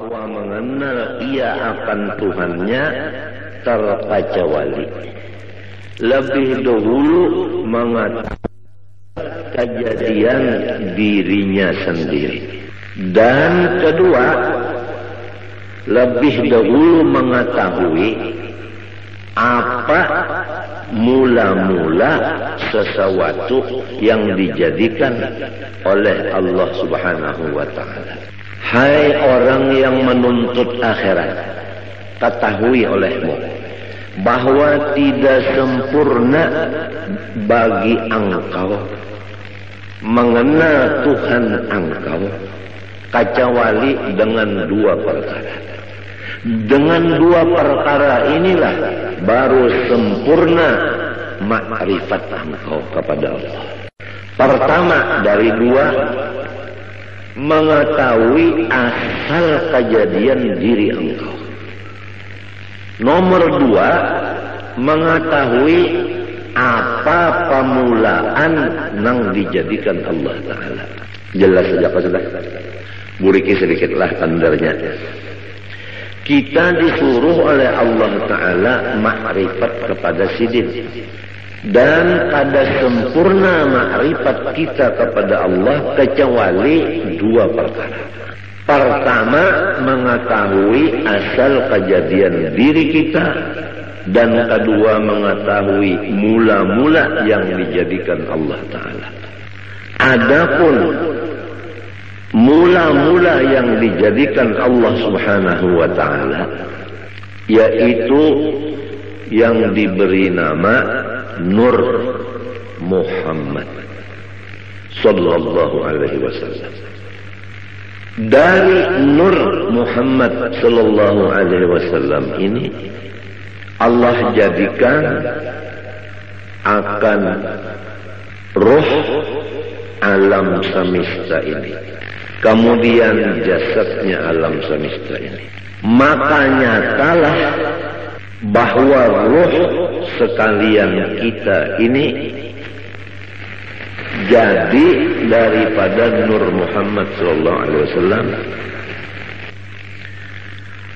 bahwa mengenal ia akan Tuhannya terkecuali. Lebih dahulu mengatakan kejadian dirinya sendiri. Dan kedua, lebih dahulu mengetahui apa mula-mula sesuatu yang dijadikan oleh Allah Subhanahu wa ta'ala. Hai orang yang menuntut akhirat, ketahui olehmu bahwa tidak sempurna bagi engkau mengenal Tuhan engkau kecuali dengan dua perkara. Dengan dua perkara inilah baru sempurna makrifat engkau kepada Allah. Pertama dari dua, mengetahui asal kejadian diri engkau. Nomor dua, mengetahui apa pemulaan yang dijadikan Allah Ta'ala. Jelas saja Pak Sudah. Buriki sedikitlah tandarnya. Kita disuruh oleh Allah Ta'ala makrifat kepada sidin. Dan ada sempurna makrifat kita kepada Allah kecuali dua perkara. Pertama, mengetahui asal kejadian diri kita. Dan kedua, mengetahui mula-mula yang dijadikan Allah Ta'ala. Adapun mula-mula yang dijadikan Allah Subhanahu wa ta'ala, yaitu yang diberi nama Nur Muhammad sallallahu alaihi wasallam. Dari Nur Muhammad sallallahu alaihi wasallam ini Allah jadikan akan roh alam semesta ini, kemudian jasadnya alam semesta ini. Maka nyatalah bahwa roh sekalian kita ini jadi daripada Nur Muhammad sallallahu alaihi wasallam.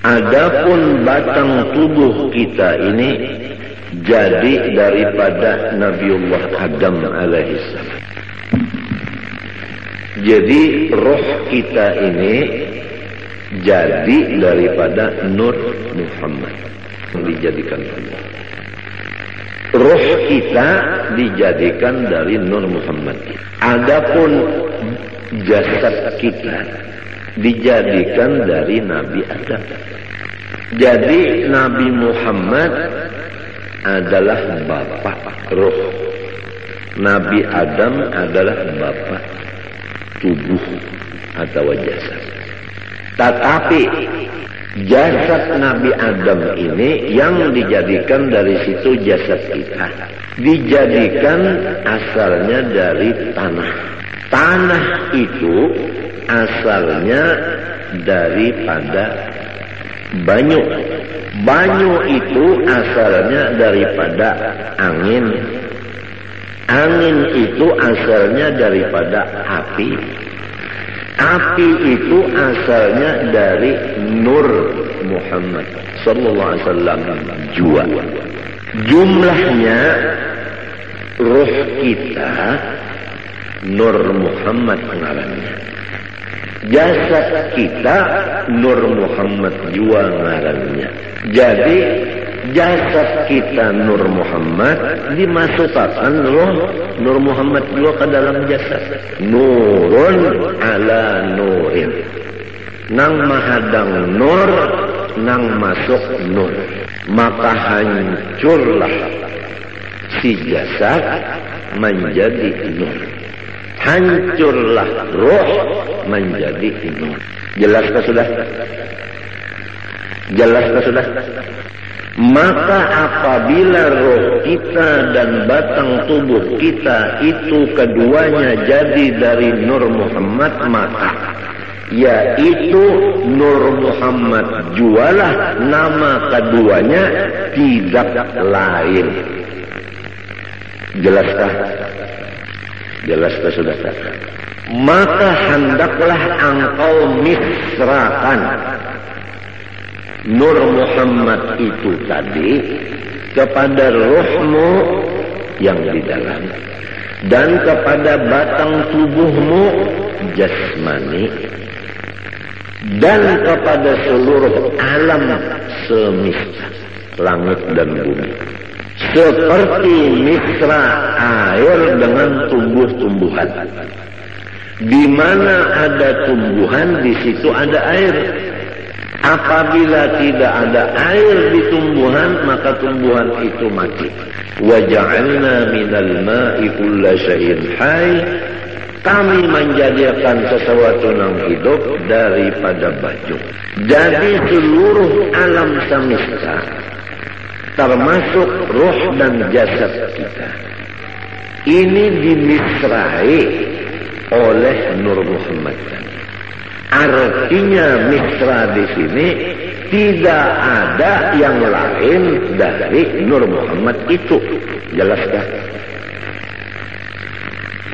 Adapun batang tubuh kita ini jadi daripada Nabiullah Adam alaihissalam. Jadi roh kita ini jadi daripada Nur Muhammad yang dijadikan Allah. Roh kita dijadikan dari Nur Muhammad. Adapun jasad kita dijadikan dari Nabi Adam. Jadi Nabi Muhammad adalah bapak roh. Nabi Adam adalah bapak tubuh atau jasad. Tetapi jasad Nabi Adam ini yang dijadikan dari situ jasad kita, dijadikan asalnya dari tanah. Tanah itu asalnya daripada banyu. Banyu itu asalnya daripada angin. Angin itu asalnya daripada api. Api itu asalnya dari Nur Muhammad sallallahu alaihi wasallam jua. Jumlahnya roh kita Nur Muhammad ngarannya. Jasad kita Nur Muhammad jua ngarannya. Jadi jasad kita Nur Muhammad dimasukkan roh Nur Muhammad juga ke dalam jasad. Nurun ala nurin. Nang mahadang nur, nang masuk nur. Maka hancurlah si jasad menjadi nur. Hancurlah roh menjadi nur. Jelaskah sudah? Jelaskah sudah? Maka apabila roh kita dan batang tubuh kita itu keduanya jadi dari Nur Muhammad, maka yaitu Nur Muhammad jualah nama keduanya, tidak lain. Jelaskah? Jelaskah sudah? Maka hendaklah engkau misrakan Nur Muhammad itu tadi kepada ruhmu yang di dalam dan kepada batang tubuhmu jasmani dan kepada seluruh alam semesta langit dan bumi, seperti misra air dengan tumbuh-tumbuhan. Di mana ada tumbuhan, di situ ada air. Apabila tidak ada air di tumbuhan, maka tumbuhan itu mati. Wa ja'alna minal ma'i kulla syai'in hayy. Kami menjadikan sesuatu yang hidup daripada baju. Jadi seluruh alam semesta, termasuk roh dan jasad kita, ini dimisrai oleh Nur Muhammad. Artinya misra di sini tidak ada yang lain dari Nur Muhammad itu. Jelaskah?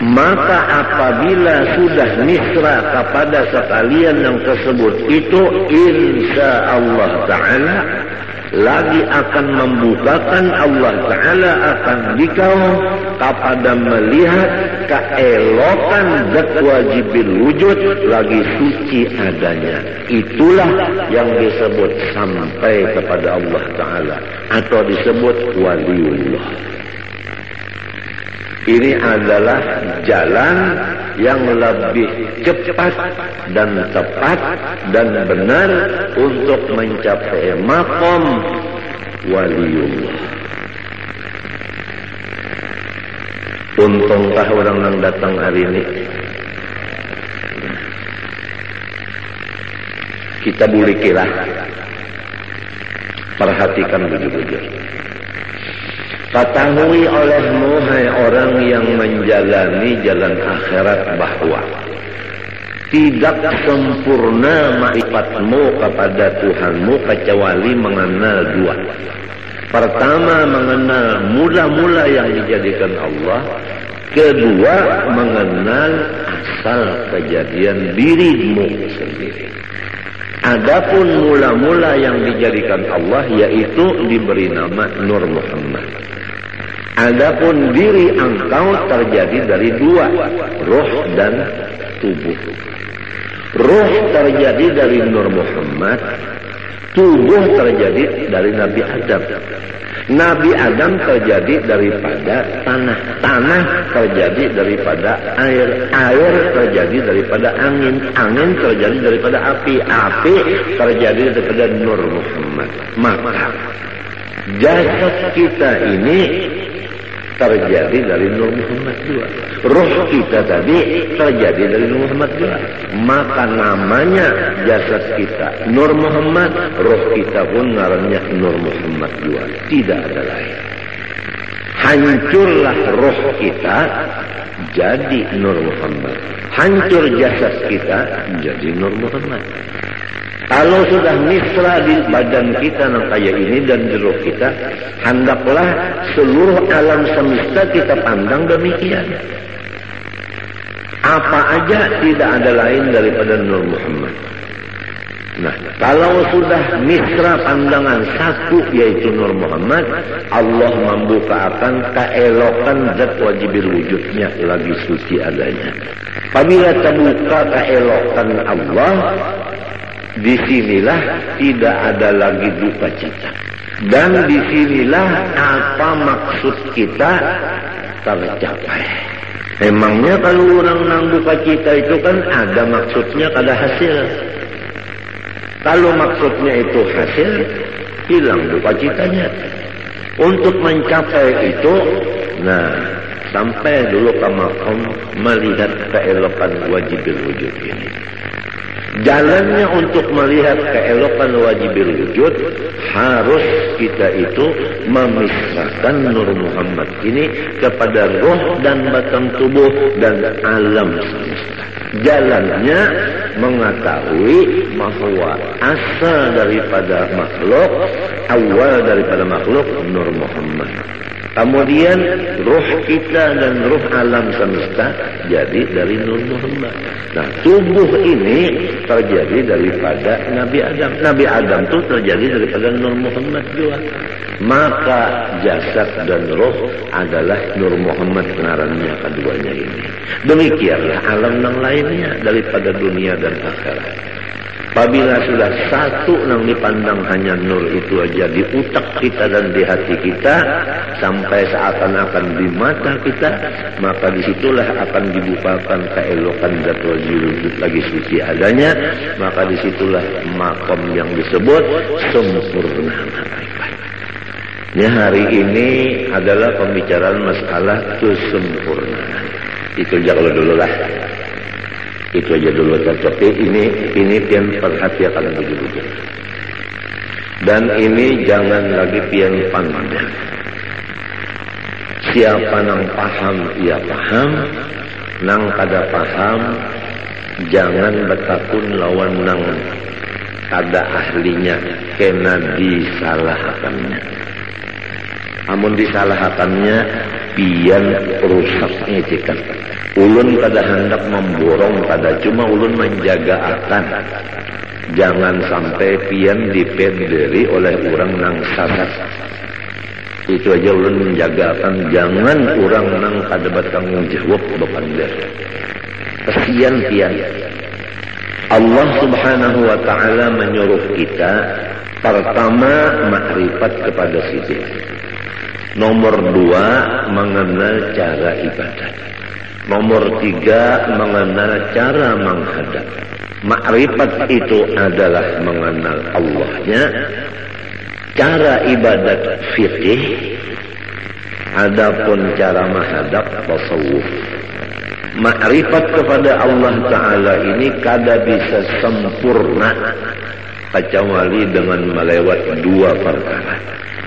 Maka apabila sudah misra kepada sekalian yang tersebut itu, insya Allah Ta'ala lagi akan membukakan Allah Ta'ala akan dikau kepada melihat keelokan zat wajibil wujud lagi suci adanya. Itulah yang disebut sampai kepada Allah Ta'ala atau disebut waliullah. Ini adalah jalan yang lebih cepat dan tepat dan benar untuk mencapai maqam waliullah. Untungkah orang yang datang hari ini? Kita bulikilah. Perhatikan betul-betul. Ketahui olehmu, hai orang yang menjalani jalan akhirat, bahwa tidak sempurna ma'rifatmu kepada Tuhanmu kecuali mengenal dua. Pertama, mengenal mula-mula yang dijadikan Allah. Kedua, mengenal asal kejadian dirimu sendiri. Adapun mula-mula yang dijadikan Allah, yaitu diberi nama Nur Muhammad. Adapun diri engkau terjadi dari dua, roh dan tubuh. Roh terjadi dari Nur Muhammad, tubuh terjadi dari Nabi Adam. Nabi Adam terjadi daripada tanah, tanah terjadi daripada air, air terjadi daripada angin, angin terjadi daripada api, api terjadi daripada Nur Muhammad. Maka jasad kita ini terjadi dari Nur Muhammad juga. Roh kita tadi terjadi dari Nur Muhammad juga. Maka namanya jasad kita Nur Muhammad, roh kita pun ngarannya Nur Muhammad juga. Tidak ada lain. Hancurlah roh kita jadi Nur Muhammad. Hancur jasad kita jadi Nur Muhammad. Kalau sudah misra di badan kita yang kayak ini dan di roh kita, hendaklah seluruh alam semesta kita pandang demikian. Apa aja tidak ada lain daripada Nur Muhammad. Nah, kalau sudah misra pandangan satu yaitu Nur Muhammad, Allah membukakan keelokan zat wajibil wujudnya lagi suci adanya. Apabila terbuka keelokan Allah, disinilah tidak ada lagi duka cita. Dan disinilah apa maksud kita tercapai. Emangnya kalau orang nang duka cita itu kan ada maksudnya, ada hasil. Kalau maksudnya itu hasil, hilang duka citanya. Untuk mencapai itu, nah, sampai dulu ke maqam melihat keelokan wajibil wujud ini. Jalannya untuk melihat keelokan wajibil wujud, harus kita itu memisahkan Nur Muhammad ini kepada roh dan batang tubuh dan alam semesta. Jalannya mengetahui bahwa asal daripada makhluk, awal daripada makhluk Nur Muhammad. Kemudian roh kita dan roh alam semesta jadi dari Nur Muhammad. Nah, tubuh ini terjadi daripada Nabi Adam. Nabi Adam itu terjadi daripada Nur Muhammad juga. Maka jasad dan roh adalah Nur Muhammad ngarannya keduanya ini. Demikianlah alam yang lainnya daripada dunia dan akhirat. Apabila sudah satu yang dipandang hanya nur itu aja di utak kita dan di hati kita, sampai seakan-akan di mata kita, maka disitulah akan dibukakan keelokan zat wujud lagi suci adanya, maka disitulah makom yang disebut sempurna makrifat. Ya, hari ini adalah pembicaraan masalah kesempurnaan. Itu jangan dulu lah. Itu aja dulu, tapi ini pian perhatikan begitu. Dan ini jangan lagi pian pandang. Siapa nang paham ia paham, nang kada paham jangan bertakun lawan nang kada ahlinya, kena disalahkannya. Amun disalahkannya pian rusaknya cekan. Ulun kada hendak memborong, kada cuma ulun menjaga akan jangan sampai pian dipederi oleh orang nang sasat. Itu aja ulun menjaga akan jangan orang nang kada bertanggung jawab bepander. Kesian pian. Allah Subhanahu wa taala menyuruh kita pertama makrifat kepada sisi. Nomor 2 mengenal cara ibadat. Nomor 3 mengenal cara menghadap. Makrifat itu adalah mengenal Allahnya. Cara ibadat fikih. Adapun cara menghadap tasawuf. Makrifat kepada Allah Ta'ala ini kada bisa sempurna kecuali dengan melewati 2 perkara.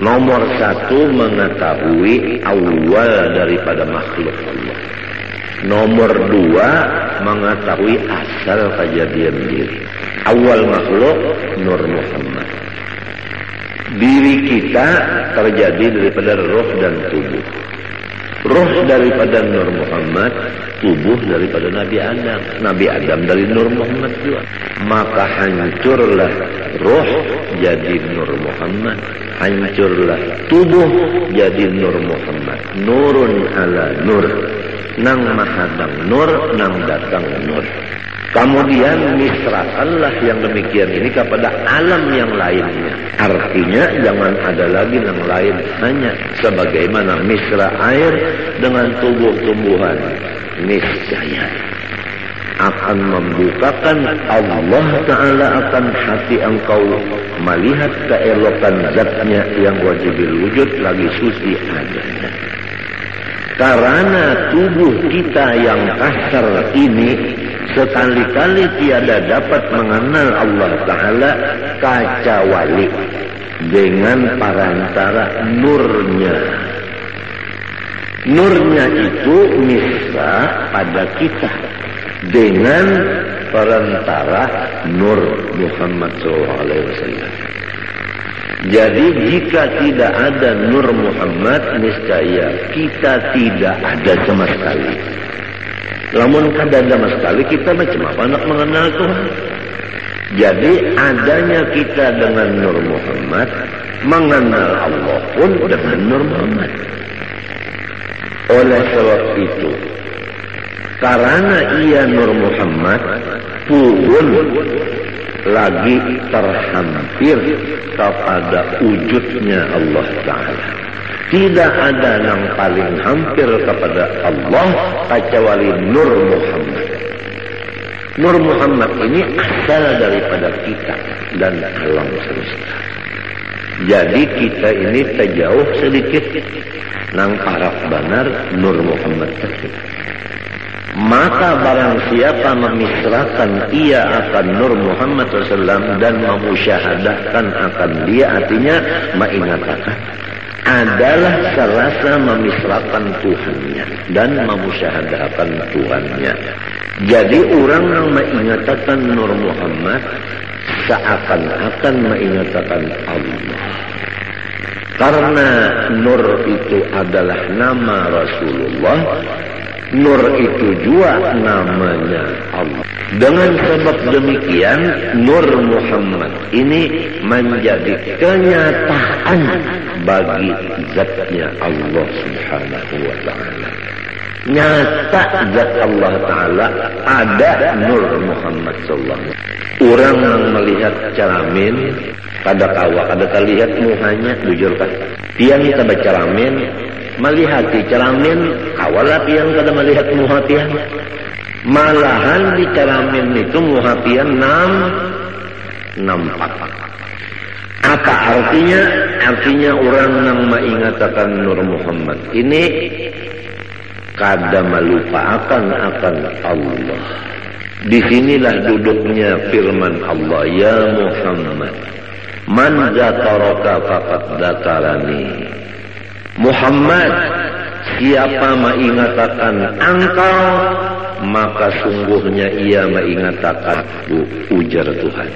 Nomor 1 mengetahui awal daripada makhluk Allah. Nomor 2 mengetahui asal kejadian diri. Awal makhluk Nur Muhammad. Diri kita terjadi daripada roh dan tubuh. Roh daripada Nur Muhammad, tubuh daripada Nabi Adam. Nabi Adam dari Nur Muhammad juga. Maka hancurlah roh jadi Nur Muhammad. Hancurlah tubuh jadi Nur Muhammad. Nurun ala nur. Nang mahadang nur, nang datang nur. Kemudian misrakanlah yang demikian ini kepada alam yang lainnya. Artinya jangan ada lagi yang lain, hanya sebagaimana misra air dengan tumbuh-tumbuhan. Niscaya akan membukakan Allah Ta'ala akan hati engkau melihat keelokan zatnya yang wajibil wujud lagi suci adanya. Karena tubuh kita yang kasar ini sekali-kali tiada dapat mengenal Allah Ta'ala kecuali dengan perantara nurnya. Nurnya itu misra pada kita dengan perantara Nur Muhammad SAW. Jadi jika tidak ada Nur Muhammad, niscaya kita tidak ada sama sekali. Namun kada ada sama sekali, kita macam apa nak mengenal Tuhan? Jadi adanya kita dengan Nur Muhammad, mengenal Allah pun dengan Nur Muhammad. Oleh sebab itu, karena ia Nur Muhammad pun lagi terhampir kepada wujudnya Allah Ta'ala. Tidak ada yang paling hampir kepada Allah kecuali Nur Muhammad. Nur Muhammad ini asal daripada kita dan alam semesta. Jadi kita ini terjauh sedikit nang harap benar Nur Muhammad tersebut. Maka barang siapa memisrakan ia akan Nur Muhammad SAW dan memusyahadahkan akan dia, artinya mengatakan adalah serasa memisrakan Tuhannya dan memusyahadahkan Tuhannya. Jadi orang yang mengatakan Nur Muhammad seakan-akan mengatakan Allah. Karena Nur itu adalah nama Rasulullah, Nur itu juga namanya Allah. Dengan sebab demikian, Nur Muhammad ini menjadi kenyataan bagi zatnya Allah Subhanahu wa ta'ala. Nyata zat Allah Ta'ala ada Nur Muhammad sallallahu alaihi wasallam. Orang yang melihat ceramin kada kawa, kada terlihat muhanya, bujur kan? Tiang kita baca ceramin, melihat di ceramin, kawalah tiang kada melihat muha tiang. Malahan di ceramin itu muha tiang nampak. Apa artinya? Artinya orang yang mengatakan Nur Muhammad ini kada melupakan akan Allah. Disinilah duduknya firman Allah, ya Muhammad, man zakaraka faqad zakarani. Muhammad, siapa mengatakan engkau, maka sungguhnya ia mengatakan ujar Tuhan.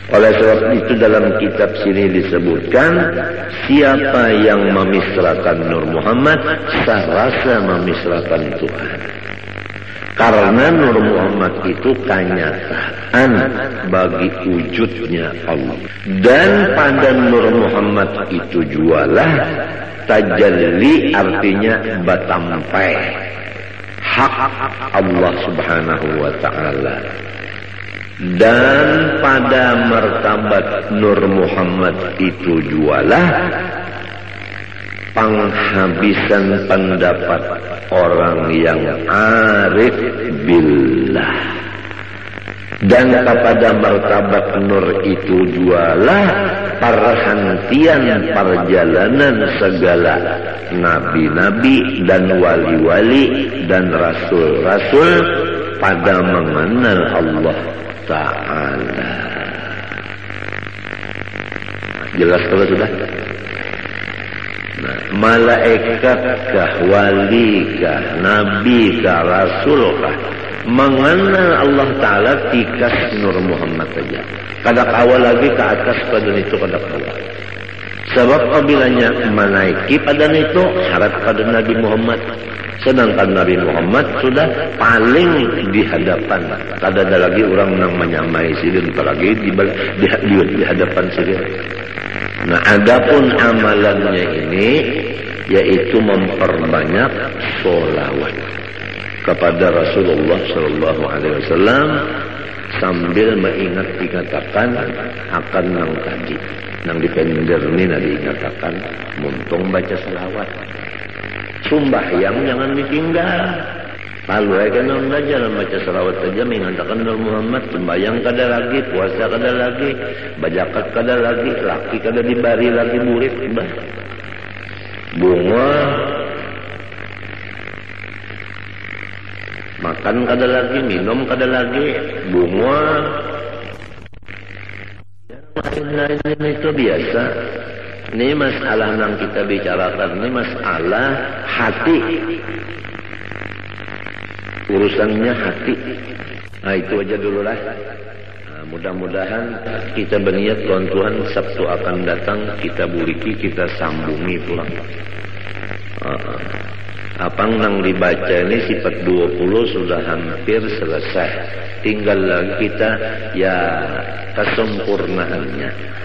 Oleh sebab itu dalam kitab sini disebutkan, siapa yang memisrakan Nur Muhammad, serasa memisrakan Tuhan. Karena Nur Muhammad itu kenyataan bagi wujudnya Allah. Dan pada Nur Muhammad itu jualah tajalli, artinya batampai hak Allah Subhanahu wa ta'ala. Dan pada martabat Nur Muhammad itu jualah penghabisan pendapat orang yang arif billah. Dan kepada martabat Nur itu jualah perhentian perjalanan segala nabi-nabi dan wali-wali dan rasul-rasul pada mengenal Allah Ta'ala. Jelas kalau sudah? Nah, malaikatkah, walikah, nabikah, rasulkah, mengenal Allah Ta'ala tikas Nur Muhammad saja. Kada kawal lagi ke atas pada itu kada kawal. Sebab apabila menaiki pada itu syarat pada Nabi Muhammad. Sedangkan Nabi Muhammad sudah paling di hadapan. Kada ada lagi orang yang menyamai sirin, apalagi di hadapan sirin. Nah, adapun amalannya ini yaitu memperbanyak sholawat kepada Rasulullah Sallallahu Alaihi Wasallam sambil mengingat dikatakan akan nang tadi, nang dipender ni nadi dikatakan muntung baca selawat. Sumbahyang jangan ditinggal. Lalu aja nang belajar baca selawat saja mengatakan Nur Muhammad. Sembahyang kada lagi, puasa kada lagi, bajakat kada lagi, laki kada dibari lagi murid. Bunga makan kada lagi, minum kada lagi, bunga lain-lain itu biasa. Ini masalah yang kita bicarakan, ini masalah hati. Urusannya hati. Nah, itu aja dulu lah. Nah, mudah-mudahan kita berniat Tuhan Sabtu akan datang kita buliki, kita sambungi pulang. Apa yang dibaca ini sifat 20 sudah hampir selesai. Tinggal lagi kita ya kesempurnaannya.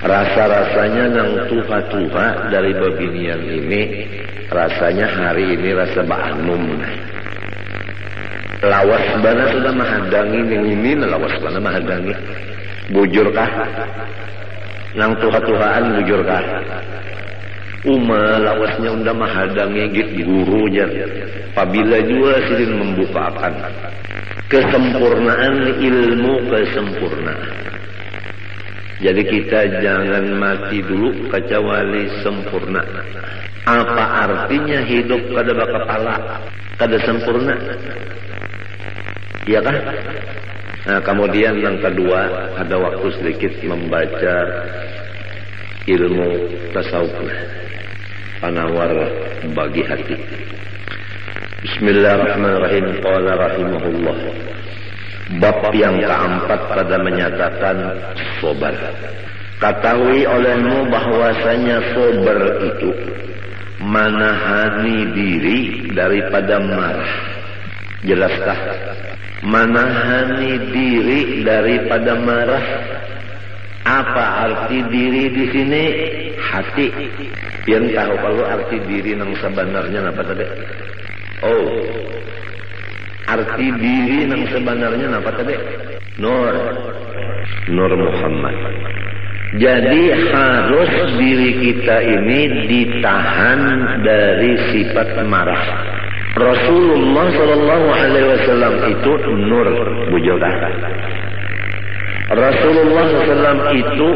Rasa-rasanya yang tuha-tuha dari babinian ini, rasanya hari ini rasa ba'anum. Lawas bana sudah mahadangi yang ini, lawas bana mahadangi. Bujurkah? Nang tuha-tuhaan bujurkah? Lawasnya unda mahadangi git guru jar. Apabila juga sidin membukakan kesempurnaan ilmu, kesempurnaan. Jadi kita jangan mati dulu kecuali sempurna. Apa artinya hidup kada bakapala, kada sempurna? Iya kan? Nah, kemudian yang kedua, ada waktu sedikit membaca ilmu tasawuf, penawar bagi hati. Bismillahirrahmanirrahim. Qala rahimahullah. Bab yang keempat pada menyatakan sobar. Ketahui olehmu bahwasanya sabar itu menahani diri daripada marah. Jelaskah? Menahani diri daripada marah. Apa arti diri di sini? Hati. Yang tahu kalau arti diri yang sebenarnya apa tadi? Oh, arti diri yang sebenarnya apa tadi? Nur Muhammad. Jadi harus diri kita ini ditahan dari sifat marah. Rasulullah Shallallahu Alaihi Wasallam itu nur, bujokan. Rasulullah SAW itu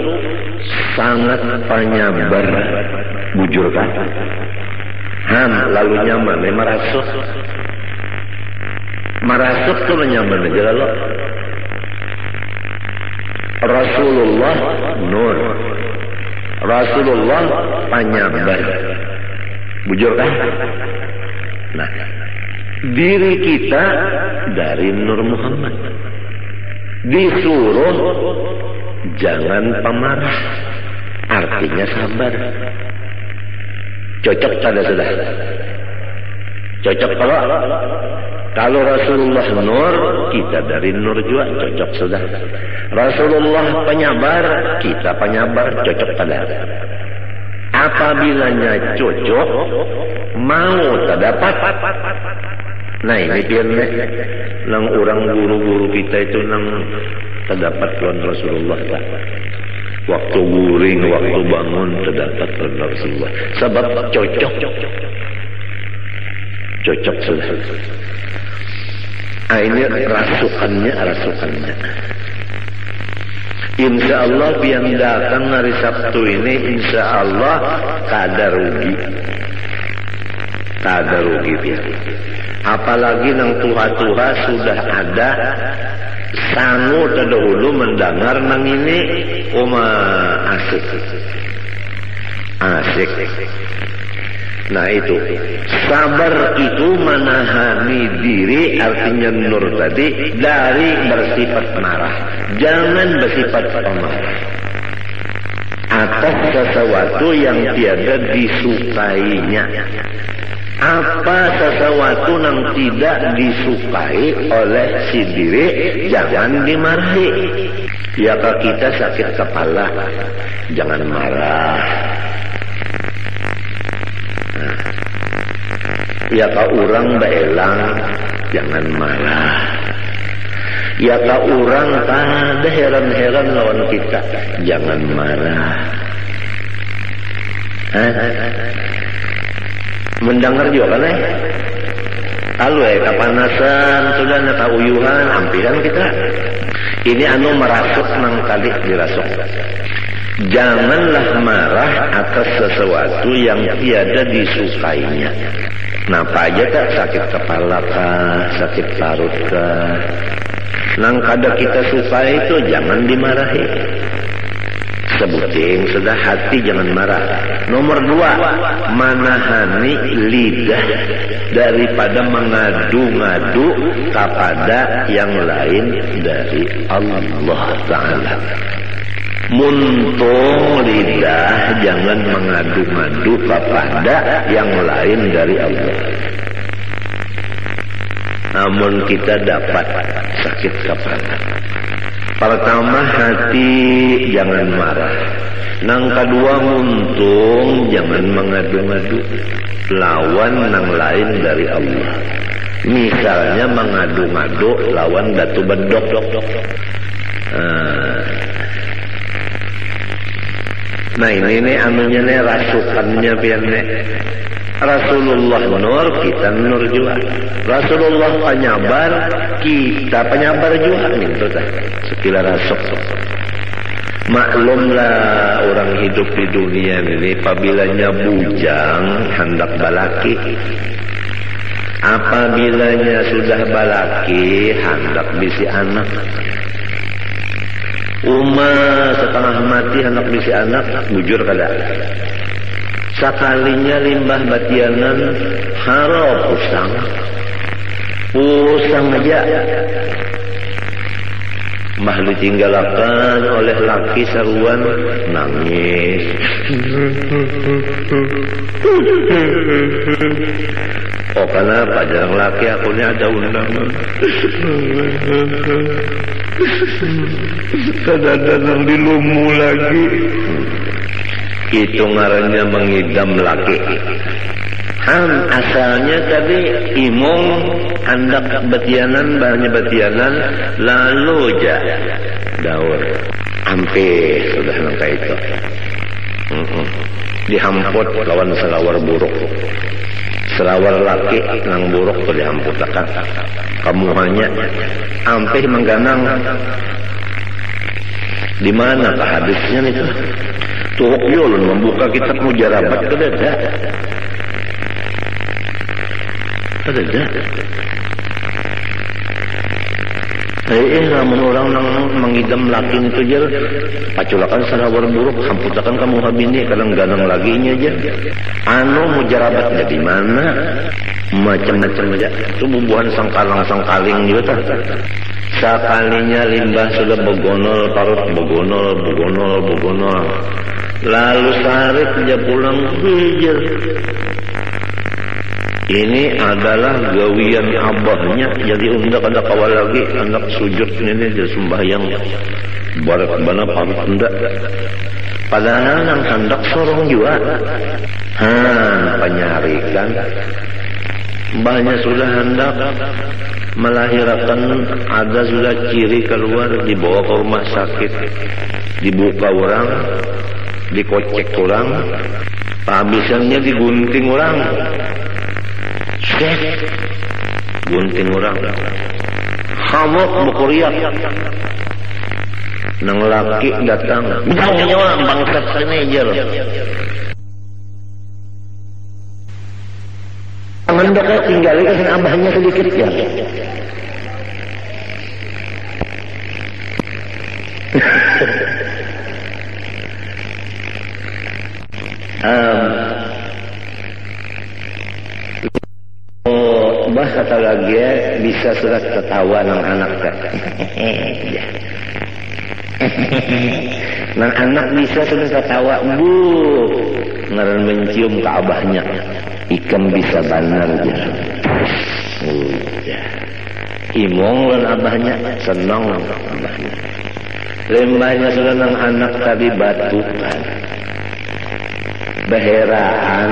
sangat penyabar, bujurkan. Lalu nyaman, marasuk tuh nyaman aja lalu. Rasulullah nur, Rasulullah penyabar, bujurkan. Nah, diri kita dari Nur Muhammad disuruh jangan pemarah, artinya sabar. Cocok pada sudah. Cocok kalau Rasulullah nur, kita dari nur juga cocok sudah. Rasulullah penyabar, kita penyabar, cocok pada. Apabila cocok, mau terdapat. Nah ini biarnya nang orang guru-guru kita itu nang terdapat lawan Rasulullah tak. Waktu guring, waktu bangun terdapat lawan Rasulullah. Sebab cocok sudah. Ini rasukannya. Insya Allah biar datang hari Sabtu ini, insya Allah kada rugi biar. Apalagi nang tuha-tuha sudah ada sangu terdahulu mendengar nang ini asik. Nah itu sabar itu menahani diri, artinya nur tadi, dari bersifat marah. Jangan bersifat pemarah atas sesuatu yang tiada disukainya. Apa sesuatu yang tidak disukai oleh si diri, jangan dimarahi. Ya kalau kita sakit kepala, jangan marah. Ya kalau orang beelang, jangan marah. Ya kalau orang ada heran-heran lawan kita, jangan marah. Mendengar juga kan kalau kepanasan sudah natauyuhan ampiran kita ini merasuk nang kali dirasuk. Janganlah marah atas sesuatu yang tiada disukainya. Napa aja tak, sakit kepala kah, sakit parut kah, nang kada kita sukai itu jangan dimarahi. Sebuting sudah hati jangan marah. Nomor 2, menahani lidah daripada mengadu-ngadu kepada yang lain dari Allah Ta'ala. Muntung lidah jangan mengadu-ngadu kepada yang lain dari Allah. Namun kita dapat sakit kepala. Pertama, hati jangan marah. Nang kedua, muntung jangan mengadu-ngadu lawan nang lain dari Allah. Misalnya mengadu-ngadu lawan datu bedok. Nah ini anunya nih, rasukannya biarnya. Rasulullah nur, kita nur juga. Rasulullah penyabar, kita penyabar juga. Itu dah sekila rasuk. Maklumlah orang hidup di dunia ini, apabila bujang hendak balaki, apabila sudah balaki hendak bisi anak. Setengah mati hendak bisi anak, bujur kada. Sekalinya limbah batianan harap pusang aja. mah ditinggalakan oleh laki saruan nangis. Oh kenapa jarang laki akunnya ada undangan. Kadang-kadang dilumu lagi. Itu ngarannya mengidam laki. Asalnya tadi imong andak betianan banyak betianan lalu ja daur hampir sudah nangka itu dihamput lawan selawar buruk selawar laki nang buruk tuh dihamput akan kamu hanya hampir mengganang di mana hadisnya itu turuk yulun membuka kitab mujarabat itu ada namun orang nang mengidam laki itu aja paculakan salawar buruk hamputakan kamu habini kadang ganang laginya aja mujarabatnya di mana macam-macam aja itu bubuhan sangkaling juga tak sekalinya limbah sudah begonol parut begonol lalu sehari kerja pulang hijau. Ini adalah gawian abahnya jadi undak ada kawal lagi anak sujud ini dia sembahyang barat bana parut undak padahal nang hendak sorong juga penyarikan banyak sudah hendak melahirkan ada sudah ciri keluar dibawa ke rumah sakit dibuka orang dikocek orang habisannya digunting orang gunting orang hamuk bukuriak nang laki datang nyawa bangsat senejer mendeknya tinggal ke abahnya sedikit ya bah kata lagi bisa surat ketawa nang anak nang anak bisa sudah ketawa bu ngaran mencium ke abahnya ikam bisa banar aja imong lan abahnya senang abahnya lembahnya sudah nang anak tadi batukan beheraan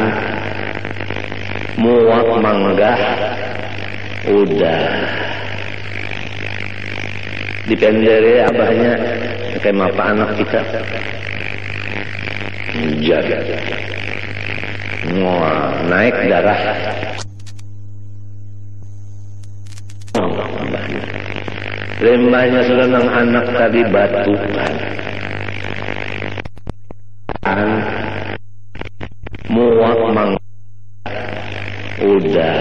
muak manggah udah dipendere abahnya kayak apa anak kita jaga naik darah lembahnya sudah nang anak tadi batukan muak manggah udah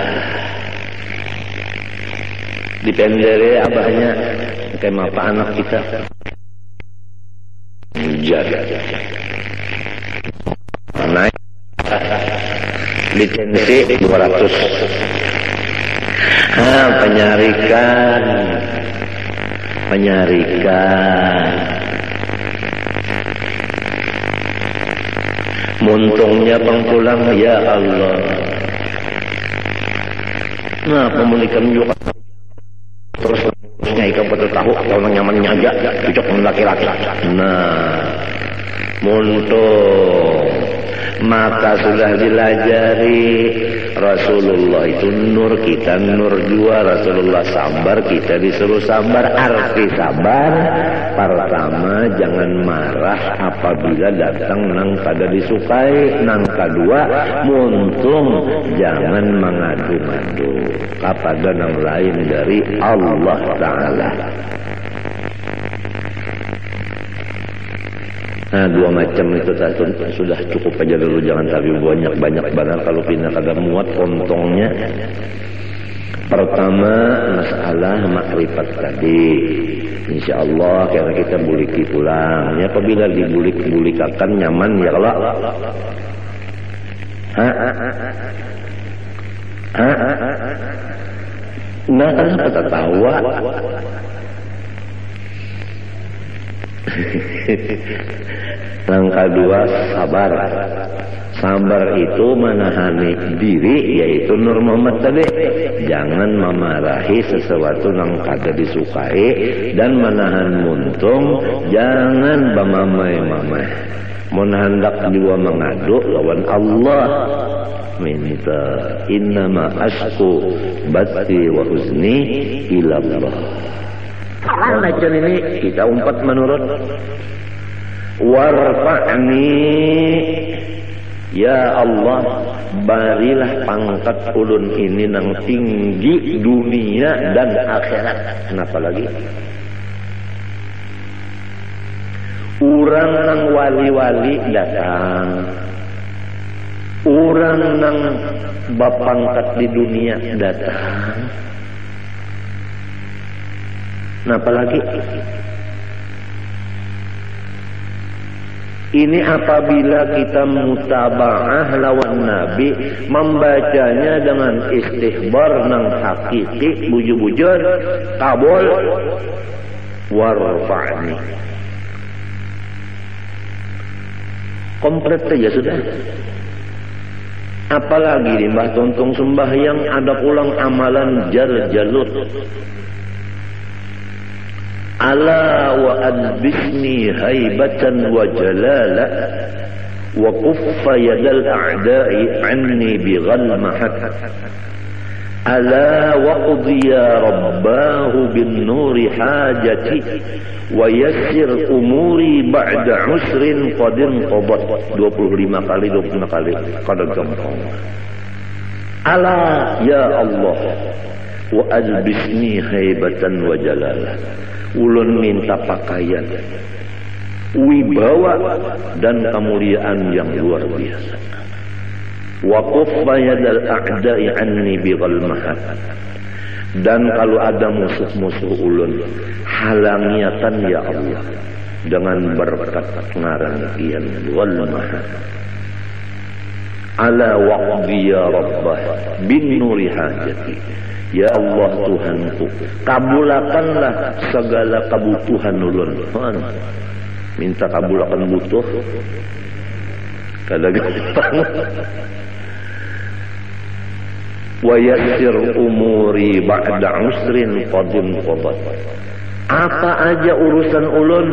dipendere abahnya kayak apa anak kita jaga naik lisensi 200 penyarikan muntungnya pengpulang ya Allah. Nah pemulikan juga terus ikan betul tahu atau nyamannya aja cocok dengan laki-laki. Nah muntung maka sudah dilajari Rasulullah itu nur, kita nur jua. Rasulullah sabar, kita disuruh sabar. Arti sabar pertama jangan marah apabila datang nang kada disukai. Nang kedua muntung jangan mengadu-ngadu kepada nang lain dari Allah Ta'ala. Nah dua macam itu sudah cukup aja dulu, jangan tapi banyak banget kalau pindah kada muat kontongnya. Pertama masalah makrifat tadi, insya Allah karena kita buliki pulang ya, apabila dibulik-bulikakan nyaman ya kalau nah kenapa tertawa Langkah dua, sabar. Sabar itu menahani diri, yaitu Nur Muhammad tadi. Jangan memarahi sesuatu yang kada disukai dan menahan muntung. Jangan bamamai-mamai. Mun hendak juga mengadu lawan Allah. Minta innama asku bati wa huzni ila Allah. Macam ini kita umpat menurut warfa'ni ya Allah, barilah pangkat ulun ini nang tinggi dunia dan akhirat. Kenapa lagi? Urang nang wali-wali datang, urang nang bapangkat di dunia datang. Kenapa lagi? Ini apabila kita mutaba'ah lawan Nabi, membacanya dengan istihbar nang hakiki, bujur-bujur, kabul, warfa'ni. Komplit saja sudah. Apalagi di Mbah Tuntung sembahyang ada pulang amalan jar-jalut. Ala wa adbisni haibatan wa jalala wa kuffa yadal a'da'i anni bighalmahat. Ala wa qudhiya rabbahu bin nuri hajati wa yassir umuri ba'da usrin qadin qabat. 25 kali kada gampang. Ala ya Allah wa adbisni haibatan wa jalala. Ulun minta pakaian wibawa dan kemuliaan yang luar biasa. Wa kuffa yadal a'da'i anni bighalmahat. Dan kalau ada musuh-musuh ulun, halangiatan ya Allah dengan berkat ngarangian ghalmahat. Ala waqdi ya rabbah bin nuri hajati. Ya Allah Tuhanku, kabulakanlah segala kebutuhan ulun. Minta kabulakan butuh kada gampang. Wa yassir umuri ba'da usrin qadim qabat. Apa aja urusan ulun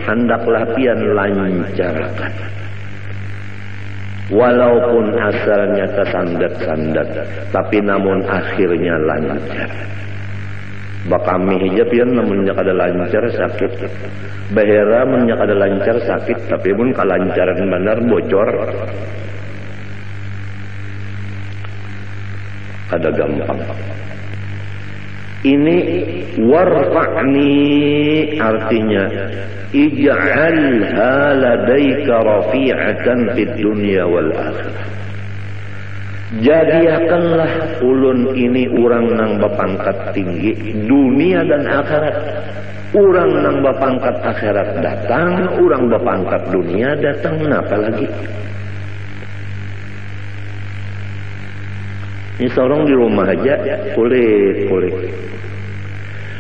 hendaklah pian lancarkan. Walaupun asalnya tersandat-sandat, tapi namun akhirnya lancar. Bakami hijab ya namun kada lancar sakit. Bahera mun kada lancar sakit, tapi pun kalancaran benar bocor. Kada gampang. Ini warfa'ni artinya ij'alha ladaika rafi'atan fid dunya wal akhirah. Jadikanlah ulun ini urang nang bapangkat tinggi dunia dan akhirat. Urang nang bapangkat akhirat datang, urang bapangkat dunia datang, napa lagi? Ini seorang di rumah aja kulit.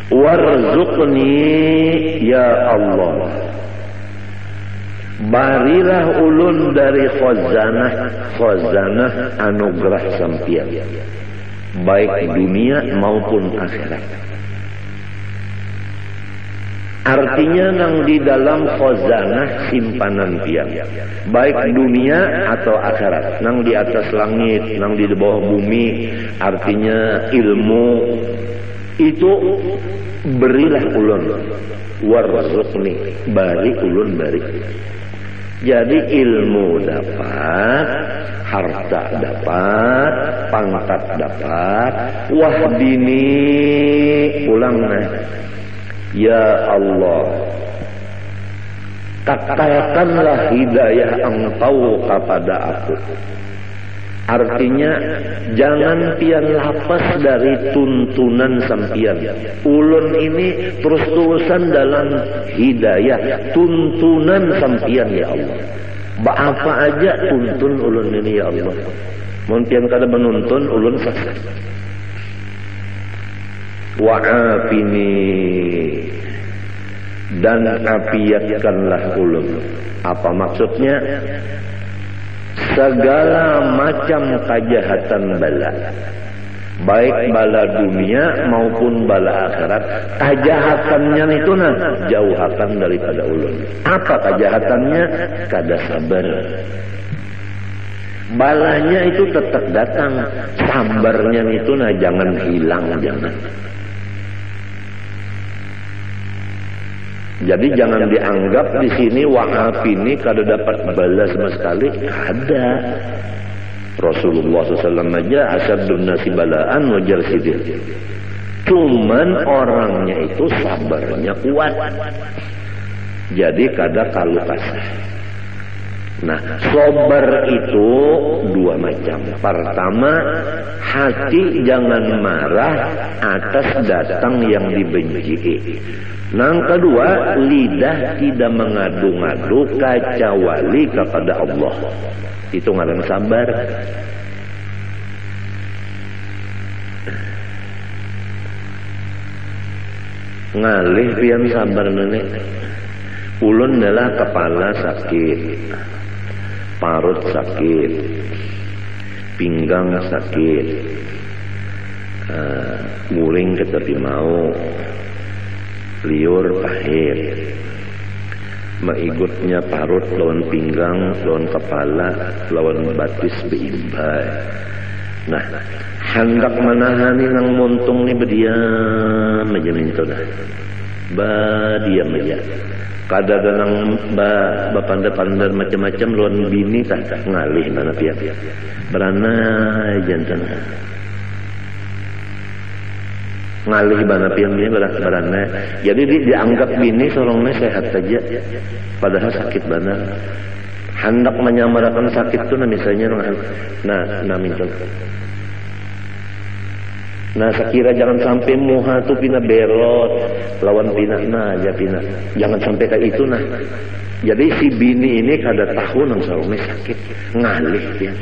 Warzuqni ya Allah, barilah ulun dari khazanah anugerah sampian, baik dunia maupun akhirat. Artinya nang di dalam khazanah simpanan pian, baik dunia atau akhirat, nang di atas langit, nang di bawah bumi. Artinya ilmu itu berilah ulun, warzuqni, bari ulun bari. Jadi ilmu dapat, harta dapat, pangkat dapat, wahdini ulangna. Ya Allah, katakanlah hidayah Engkau kepada aku. Artinya jangan pian lapas dari tuntunan sampian. Ulun ini terus-terusan dalam hidayah, tuntunan sampian ya Allah. Apa aja tuntun ulun ini ya Allah. Mun pian kada menuntun ulun sesat. Wa'afini, dan apiatkanlah ulun. Apa maksudnya? Segala macam kejahatan bala, baik bala dunia maupun bala akhirat, kejahatannya itu jauhakan daripada ulun. Apa kejahatannya? Kada sabar. Balanya itu tetap datang, sabarnya itu jangan hilang, jangan. Jadi jangan dianggap di sini wa'af ini kada dapat bala sama sekali. Ada. Rasulullah SAW aja asyadun nasi balaan wajar sidir. Cuman orangnya itu sabarnya kuat. Jadi kada kalu kasih. Nah, sabar itu dua macam. Pertama, hati jangan marah atas datang yang dibenci. Yang kedua, lidah tidak mengadu-ngadu kecuali kepada Allah. Itu ngaran sabar. Ngalih pian sabar nenek. Ulun adalah kepala sakit, parut sakit, pinggang sakit, guling ketepi mau, liur pahit, maigutnya parut lawan pinggang, lawan kepala, lawan batis beimbai. Nah, hendak menahani nang montung ni berdiam aja minta dah, berdiam aja. Kadang-kadang bapanda-pandar macam-macam lawan bini tak ngalih mana pihak beranai jantan ngalih mana pihak bini beranai. Jadi dianggap bini sorongnya sehat saja padahal sakit benar. Hendak menyamarakan sakit tu misalnya minta. Nah, sekira jangan sampai muha tu pina berot lawan pina aja pina. Jangan sampai kayak itu nah. Jadi si bini ini kada tahu nang sarungnya sakit, ngalih dia.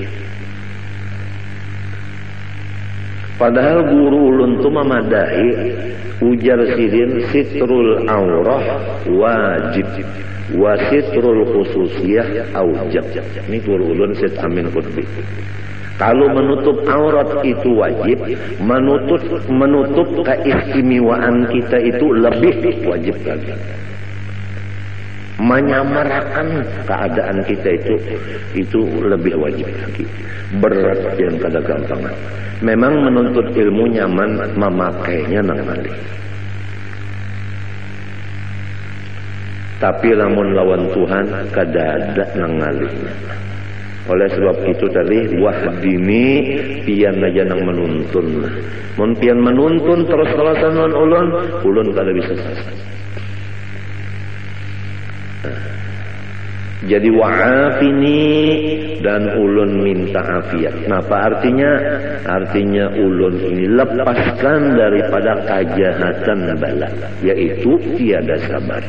Padahal guru ulun tu memadahi ujar sidin sitrul aurah wajib wa sitrul khususiyah aujab. Ini guru ulun Syed Amin Qutbi. Kalau menutup aurat itu wajib, menutup keistimewaan kita itu lebih wajib lagi. Menyamarakan keadaan kita itu lebih wajib lagi. Berat yang kada gampang. Memang menuntut ilmu nyaman, memakainya nang malih. Tapi lamun lawan Tuhan kada ada nang ngalihnya. Oleh sebab itu tadi wahdini pian aja nang menuntun. Mun pian menuntun terus-terusan ulun kada bisa selesai. Jadi wa'afini dan ulun minta afiat. Nah, apa artinya? Artinya ulun ini lepaskan daripada kejahatan bala, yaitu tiada sabar.